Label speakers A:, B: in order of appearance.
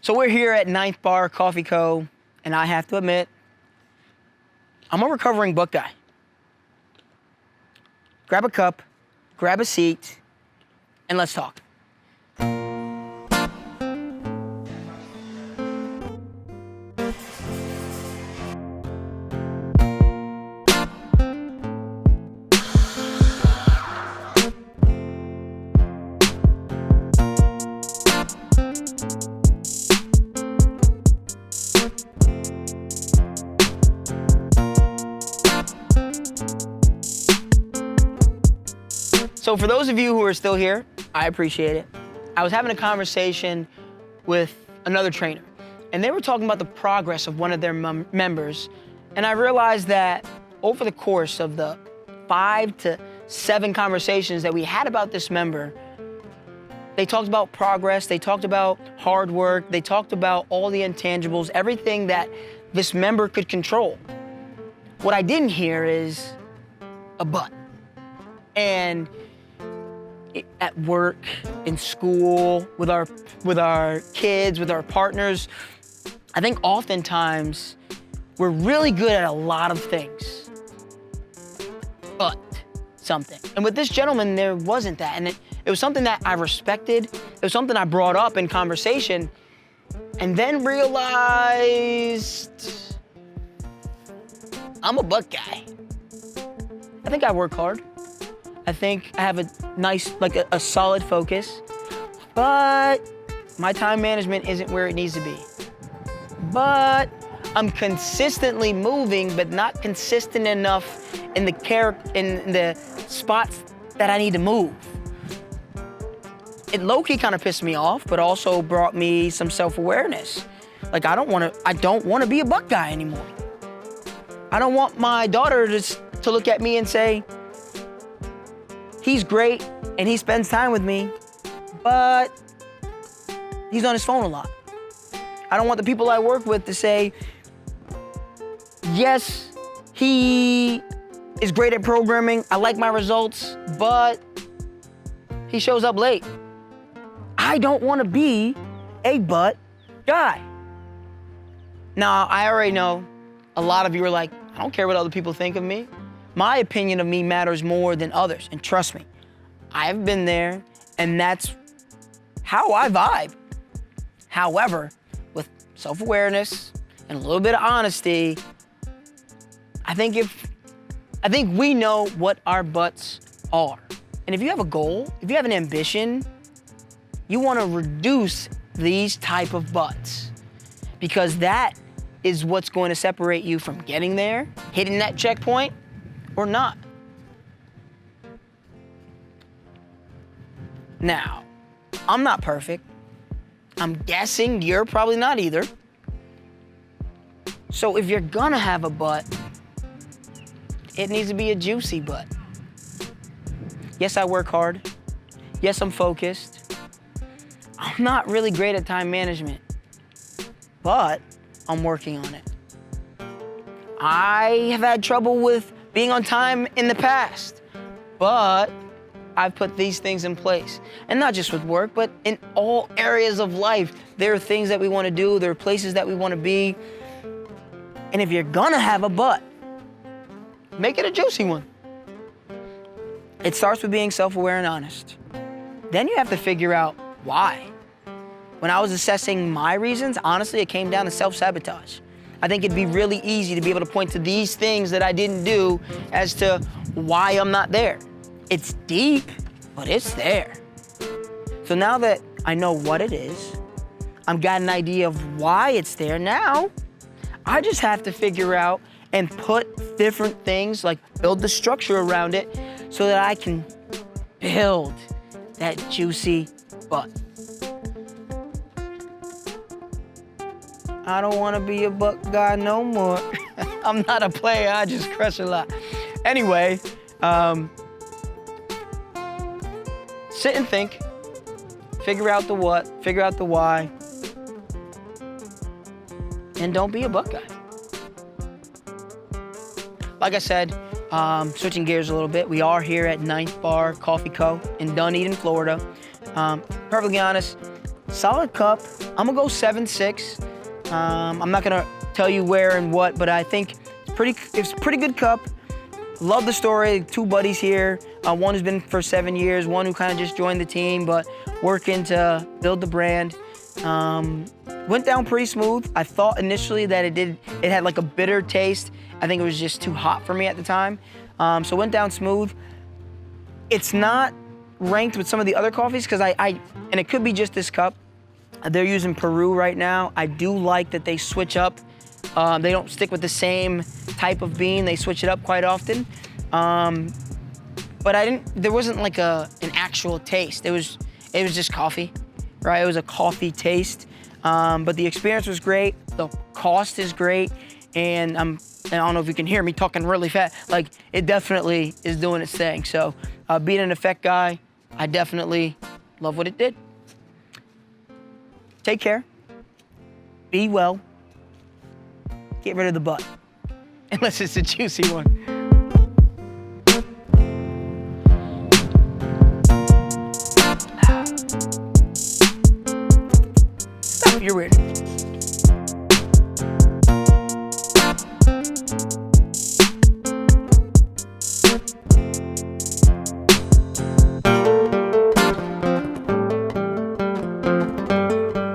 A: So we're here at Ninth Bar Coffee Co., and I have to admit, I'm a recovering butt guy. Grab a cup, grab a seat, and let's talk. So for those of you who are still here, I appreciate it. I was having a conversation with another trainer, and they were talking about the progress of one of their members, and I realized that over the course of the 5 to 7 conversations that we had about this member, they talked about progress, they talked about hard work, they talked about all the intangibles, everything that this member could control. What I didn't hear is a but. And at work, in school, with our kids, with our partners, I think oftentimes we're really good at a lot of things, but something. And with this gentleman, there wasn't that. And it was something that I respected. It was something I brought up in conversation, and then realized I'm a butt guy. I think I work hard. I think I have a nice, a solid focus, but my time management isn't where it needs to be. But I'm consistently moving, but not consistent enough in the spots that I need to move. It low-key kind of pissed me off, but also brought me some self-awareness. Like, I don't want to be a butt guy anymore. I don't want my daughter to look at me and say, he's great and he spends time with me, but he's on his phone a lot. I don't want the people I work with to say, yes, he is great at programming, I like my results, but he shows up late. I don't want to be a butt guy. Now, I already know a lot of you are like, I don't care what other people think of me. My opinion of me matters more than others, and trust me, I've been there, and that's how I vibe. However, with self-awareness and a little bit of honesty, I think we know what our butts are. And if you have a goal, if you have an ambition, you want to reduce these type of butts, because that is what's going to separate you from getting there, hitting that checkpoint, or not. Now, I'm not perfect. I'm guessing you're probably not either. So if you're gonna have a butt, it needs to be a juicy butt. Yes, I work hard. Yes, I'm focused. I'm not really great at time management, but I'm working on it. I have had trouble with being on time in the past, but I've put these things in place. And not just with work, but in all areas of life. There are things that we want to do, there are places that we want to be. And if you're gonna have a butt, make it a juicy one. It starts with being self-aware and honest. Then you have to figure out why. When I was assessing my reasons, honestly, it came down to self-sabotage. I think it'd be really easy to be able to point to these things that I didn't do as to why I'm not there. It's deep, but it's there. So now that I know what it is, I've got an idea of why it's there. Now, I just have to figure out and put different things, like build the structure around it so that I can build that juicy butt. I don't want to be a butt guy no more. I'm not a player, I just crush a lot. Anyway, sit and think, figure out the what, figure out the why, and don't be a butt guy. Like I said, switching gears a little bit, we are here at Ninth Bar Coffee Co. in Dunedin, Florida. Perfectly honest, solid cup, I'm gonna go 7-6. I'm not gonna tell you where and what, but I think it's a pretty good cup. Love the story. 2 buddies here. One who's been for 7 years, one who kind of just joined the team, but working to build the brand. Went down pretty smooth. I thought initially that it had like a bitter taste. I think it was just too hot for me at the time. So went down smooth. It's not ranked with some of the other coffees because and it could be just this cup. They're using Peru right now. I do like that they switch up. They don't stick with the same type of bean. They switch it up quite often. But there wasn't like an actual taste. It was just coffee, right? It was a coffee taste. But the experience was great. The cost is great. And I don't know if you can hear me talking really fast. Like, it definitely is doing its thing. So being an effect guy, I definitely love what it did. Take care. Be well. Get rid of the butt. Unless it's a juicy one. Stop, you're weird.